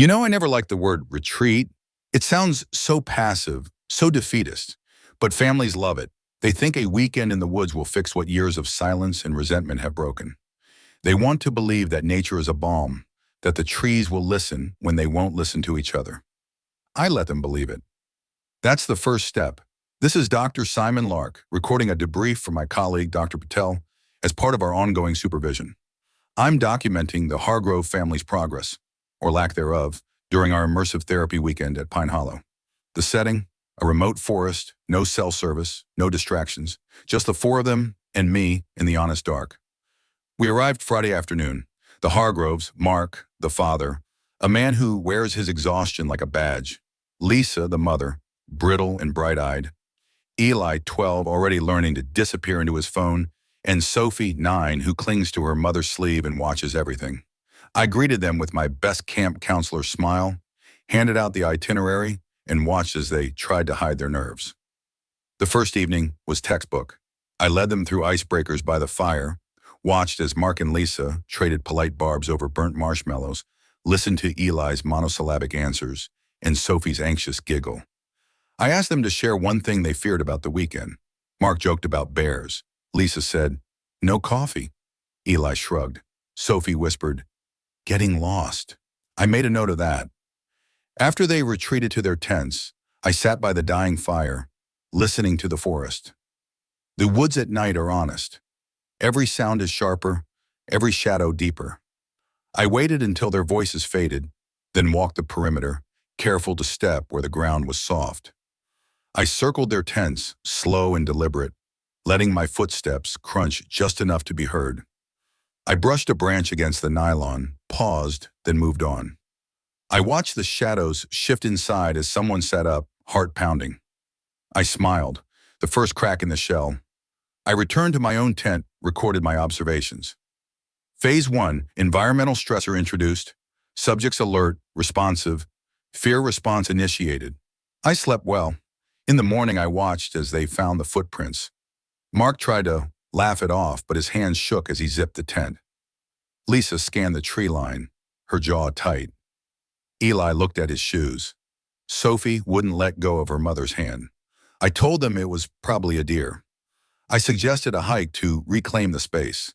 I never liked the word retreat. It sounds so passive, so defeatist. But families love it. They think a weekend in the woods will fix what years of silence and resentment have broken. They want to believe that nature is a balm, that the trees will listen when they won't listen to each other. I let them believe it. That's the first step. This is Dr. Simon Lark, recording a debrief from my colleague, Dr. Patel, as part of our ongoing supervision. I'm documenting the Hargrove family's progress, or lack thereof, during our immersive therapy weekend at Pine Hollow. The setting, a remote forest, no cell service, no distractions, just the four of them and me in the honest dark. We arrived Friday afternoon. The Hargroves, Mark, the father, a man who wears his exhaustion like a badge, Lisa, the mother, brittle and bright-eyed, Eli, 12, already learning to disappear into his phone, and Sophie, 9, who clings to her mother's sleeve and watches everything. I greeted them with my best camp counselor smile, handed out the itinerary, and watched as they tried to hide their nerves. The first evening was textbook. I led them through icebreakers by the fire, watched as Mark and Lisa traded polite barbs over burnt marshmallows, listened to Eli's monosyllabic answers, and Sophie's anxious giggle. I asked them to share one thing they feared about the weekend. Mark joked about bears. Lisa said, "No coffee." Eli shrugged. Sophie whispered, "Getting lost." I made a note of that. After they retreated to their tents, I sat by the dying fire, listening to the forest. The woods at night are honest. Every sound is sharper, every shadow deeper. I waited until their voices faded, then walked the perimeter, careful to step where the ground was soft. I circled their tents, slow and deliberate, letting my footsteps crunch just enough to be heard. I brushed a branch against the nylon, paused, then moved on. I watched the shadows shift inside as someone sat up, heart pounding. I smiled, the first crack in the shell. I returned to my own tent, recorded my observations. Phase 1, environmental stressor introduced, subjects alert, responsive, fear response initiated. I slept well. In the morning, I watched as they found the footprints. Mark tried to laugh it off, but his hands shook as he zipped the tent. Lisa scanned the tree line, her jaw tight. Eli looked at his shoes. Sophie wouldn't let go of her mother's hand. I told them it was probably a deer. I suggested a hike to reclaim the space.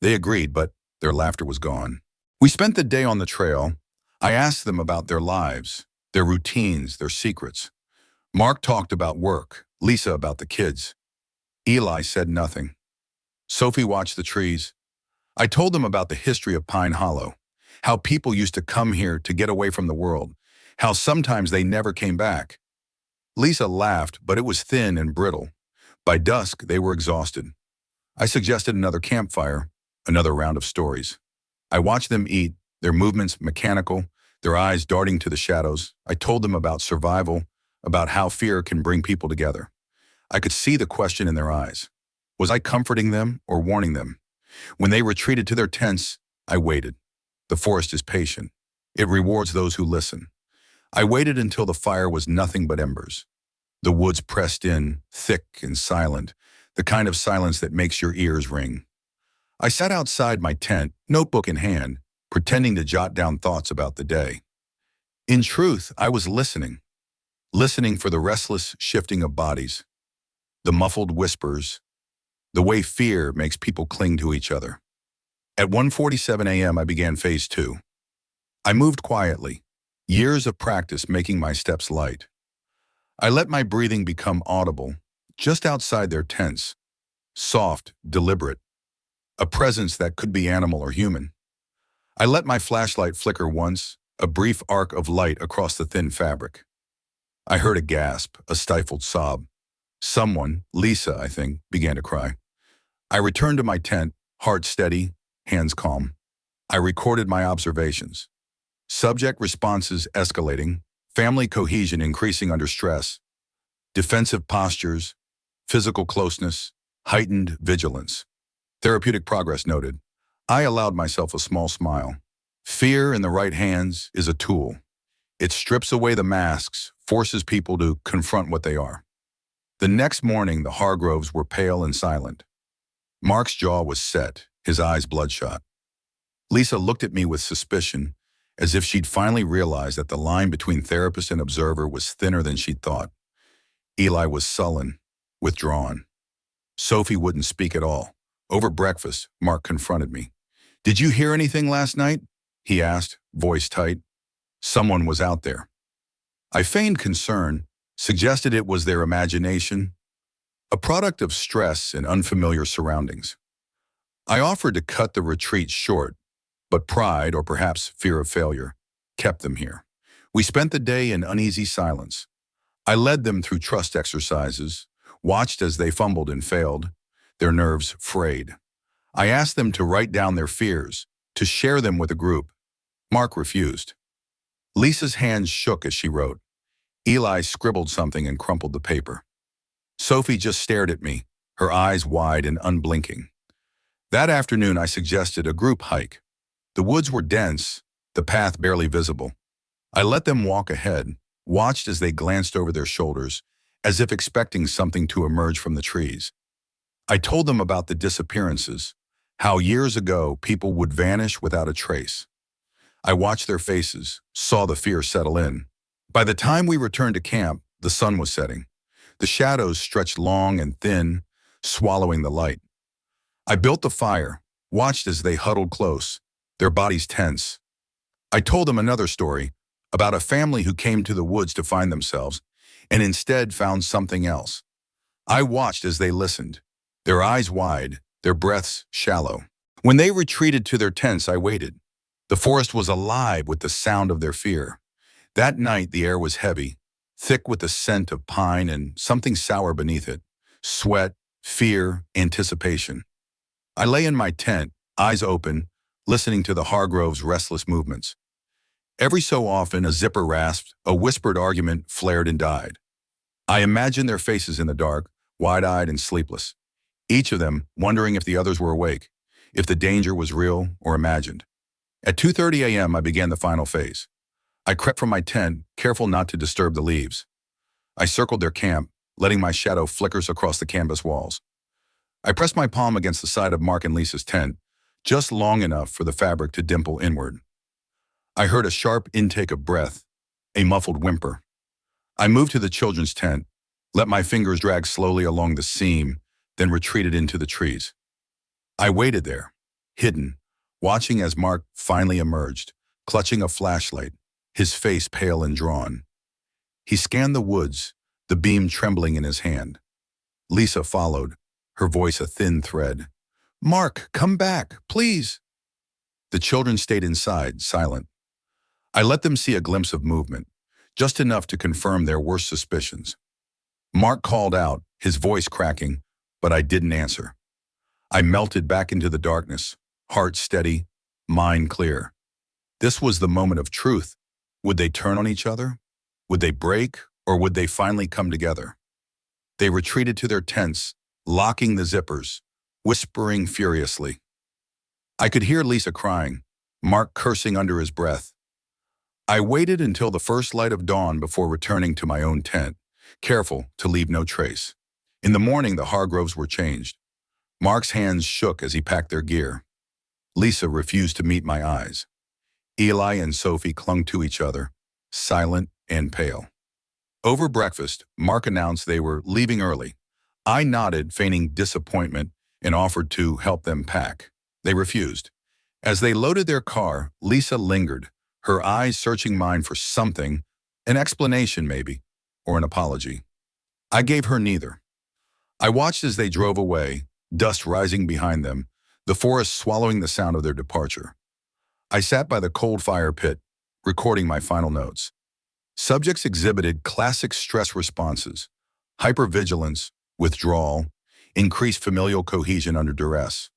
They agreed, but their laughter was gone. We spent the day on the trail. I asked them about their lives, their routines, their secrets. Mark talked about work, Lisa about the kids. Eli said nothing. Sophie watched the trees. I told them about the history of Pine Hollow, how people used to come here to get away from the world, how sometimes they never came back. Lisa laughed, but it was thin and brittle. By dusk, they were exhausted. I suggested another campfire, another round of stories. I watched them eat, their movements mechanical, their eyes darting to the shadows. I told them about survival, about how fear can bring people together. I could see the question in their eyes. Was I comforting them or warning them? When they retreated to their tents, I waited. The forest is patient. It rewards those who listen. I waited until the fire was nothing but embers. The woods pressed in, thick and silent, the kind of silence that makes your ears ring. I sat outside my tent, notebook in hand, pretending to jot down thoughts about the day. In truth, I was listening for the restless shifting of bodies, the muffled whispers, the way fear makes people cling to each other. At 1:47 a.m., I began phase 2. I moved quietly, years of practice making my steps light. I let my breathing become audible, just outside their tents, soft, deliberate, a presence that could be animal or human. I let my flashlight flicker once, a brief arc of light across the thin fabric. I heard a gasp, a stifled sob. Someone, Lisa, I think, began to cry. I returned to my tent, heart steady, hands calm. I recorded my observations. Subject responses escalating, family cohesion increasing under stress, defensive postures, physical closeness, heightened vigilance. Therapeutic progress noted. I allowed myself a small smile. Fear in the right hands is a tool. It strips away the masks, forces people to confront what they are. The next morning, the Hargroves were pale and silent. Mark's jaw was set, his eyes bloodshot. Lisa looked at me with suspicion, as if she'd finally realized that the line between therapist and observer was thinner than she'd thought. Eli was sullen, withdrawn. Sophie wouldn't speak at all. Over breakfast, Mark confronted me. "Did you hear anything last night?" he asked, voice tight. Someone was out there. I feigned concern, suggested it was their imagination, a product of stress and unfamiliar surroundings. I offered to cut the retreat short, but pride, or perhaps fear of failure, kept them here. We spent the day in uneasy silence. I led them through trust exercises, watched as they fumbled and failed, their nerves frayed. I asked them to write down their fears, to share them with a group. Mark refused. Lisa's hands shook as she wrote. Eli scribbled something and crumpled the paper. Sophie just stared at me, her eyes wide and unblinking. That afternoon, I suggested a group hike. The woods were dense, the path barely visible. I let them walk ahead, watched as they glanced over their shoulders, as if expecting something to emerge from the trees. I told them about the disappearances, how years ago people would vanish without a trace. I watched their faces, saw the fear settle in. By the time we returned to camp, the sun was setting. The shadows stretched long and thin, swallowing the light. I built the fire, watched as they huddled close, their bodies tense. I told them another story about a family who came to the woods to find themselves and instead found something else. I watched as they listened, their eyes wide, their breaths shallow. When they retreated to their tents, I waited. The forest was alive with the sound of their fear. That night, the air was heavy, thick with the scent of pine and something sour beneath it. Sweat, fear, anticipation. I lay in my tent, eyes open, listening to the Hargroves' restless movements. Every so often, a zipper rasped, a whispered argument flared and died. I imagined their faces in the dark, wide-eyed and sleepless, each of them wondering if the others were awake, if the danger was real or imagined. At 2:30 a.m., I began the final phase. I crept from my tent, careful not to disturb the leaves. I circled their camp, letting my shadow flickers across the canvas walls. I pressed my palm against the side of Mark and Lisa's tent, just long enough for the fabric to dimple inward. I heard a sharp intake of breath, a muffled whimper. I moved to the children's tent, let my fingers drag slowly along the seam, then retreated into the trees. I waited there, hidden, watching as Mark finally emerged, clutching a flashlight, his face pale and drawn. He scanned the woods, the beam trembling in his hand. Lisa followed, her voice a thin thread. "Mark, come back, please." The children stayed inside, silent. I let them see a glimpse of movement, just enough to confirm their worst suspicions. Mark called out, his voice cracking, but I didn't answer. I melted back into the darkness, heart steady, mind clear. This was the moment of truth. Would they turn on each other? Would they break, or would they finally come together? They retreated to their tents, locking the zippers, whispering furiously. I could hear Lisa crying, Mark cursing under his breath. I waited until the first light of dawn before returning to my own tent, careful to leave no trace. In the morning, the Hargroves were changed. Mark's hands shook as he packed their gear. Lisa refused to meet my eyes. Eli and Sophie clung to each other, silent and pale. Over breakfast, Mark announced they were leaving early. I nodded, feigning disappointment, and offered to help them pack. They refused. As they loaded their car, Lisa lingered, her eyes searching mine for something, an explanation maybe, or an apology. I gave her neither. I watched as they drove away, dust rising behind them, the forest swallowing the sound of their departure. I sat by the cold fire pit, recording my final notes. Subjects exhibited classic stress responses: hypervigilance, withdrawal, increased familial cohesion under duress.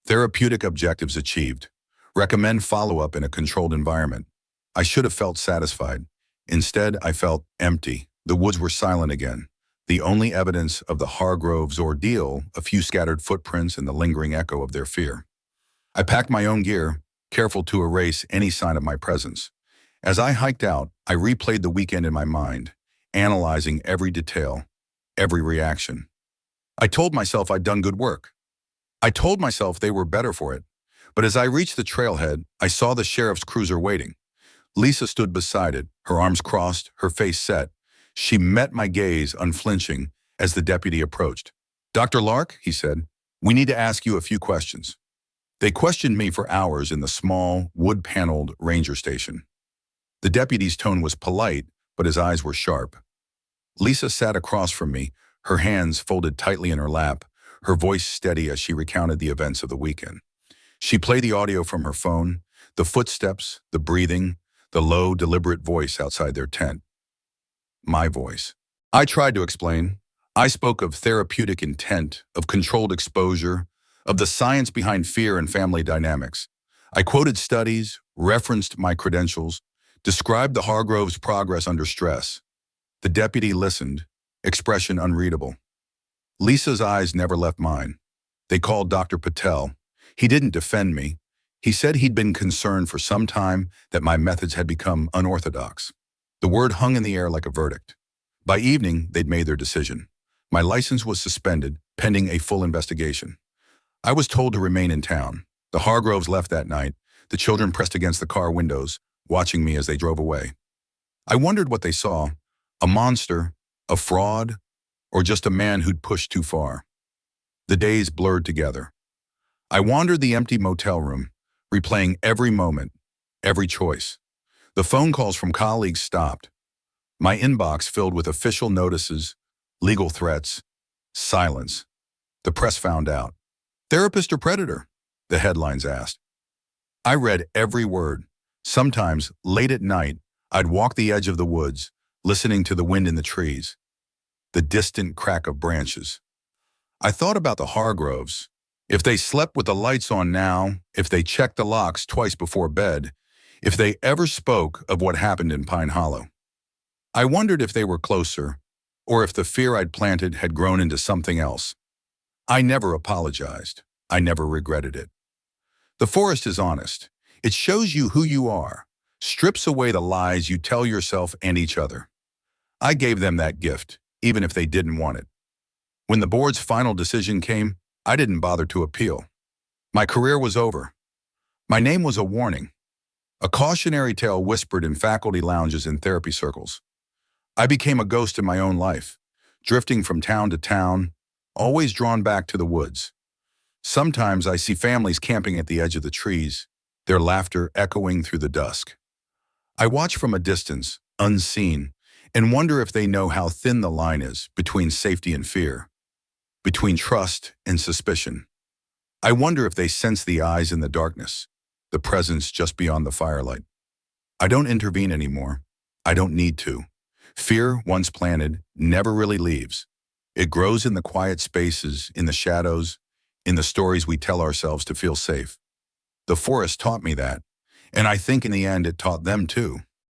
Therapeutic objectives achieved. Recommend follow-up in a controlled environment. I should have felt satisfied. Instead, I felt empty. The woods were silent again. The only evidence of the Hargroves' ordeal, a few scattered footprints and the lingering echo of their fear. I packed my own gear, careful to erase any sign of my presence. As I hiked out, I replayed the weekend in my mind, analyzing every detail, every reaction. I told myself I'd done good work. I told myself they were better for it. But as I reached the trailhead, I saw the sheriff's cruiser waiting. Lisa stood beside it, her arms crossed, her face set. She met my gaze, unflinching, as the deputy approached. "Dr. Lark," he said, "we need to ask you a few questions." They questioned me for hours in the small, wood-paneled ranger station. The deputy's tone was polite, but his eyes were sharp. Lisa sat across from me, her hands folded tightly in her lap, her voice steady as she recounted the events of the weekend. She played the audio from her phone, the footsteps, the breathing, the low, deliberate voice outside their tent. My voice. I tried to explain. I spoke of therapeutic intent, of controlled exposure, of the science behind fear and family dynamics. I quoted studies, referenced my credentials, described the Hargroves' progress under stress. The deputy listened, expression unreadable. Lisa's eyes never left mine. They called Dr. Patel. He didn't defend me. He said he'd been concerned for some time that my methods had become unorthodox. The word hung in the air like a verdict. By evening, they'd made their decision. My license was suspended, pending a full investigation. I was told to remain in town. The Hargroves left that night. The children pressed against the car windows, watching me as they drove away. I wondered what they saw: a monster, a fraud, or just a man who'd pushed too far. The days blurred together. I wandered the empty motel room, replaying every moment, every choice. The phone calls from colleagues stopped. My inbox filled with official notices, legal threats, silence. The press found out. "Therapist or predator?" the headlines asked. I read every word. Sometimes, late at night, I'd walk the edge of the woods, listening to the wind in the trees, the distant crack of branches. I thought about the Hargroves. If they slept with the lights on now, if they checked the locks twice before bed, if they ever spoke of what happened in Pine Hollow. I wondered if they were closer, or if the fear I'd planted had grown into something else. I never apologized. I never regretted it. The forest is honest. It shows you who you are, strips away the lies you tell yourself and each other. I gave them that gift, even if they didn't want it. When the board's final decision came, I didn't bother to appeal. My career was over. My name was a warning, a cautionary tale whispered in faculty lounges and therapy circles. I became a ghost in my own life, drifting from town to town, always drawn back to the woods. Sometimes I see families camping at the edge of the trees, their laughter echoing through the dusk. I watch from a distance, unseen, and wonder if they know how thin the line is between safety and fear, between trust and suspicion. I wonder if they sense the eyes in the darkness, the presence just beyond the firelight. I don't intervene anymore. I don't need to. Fear, once planted, never really leaves. It grows in the quiet spaces, in the shadows, in the stories we tell ourselves to feel safe. The forest taught me that, and I think in the end it taught them too.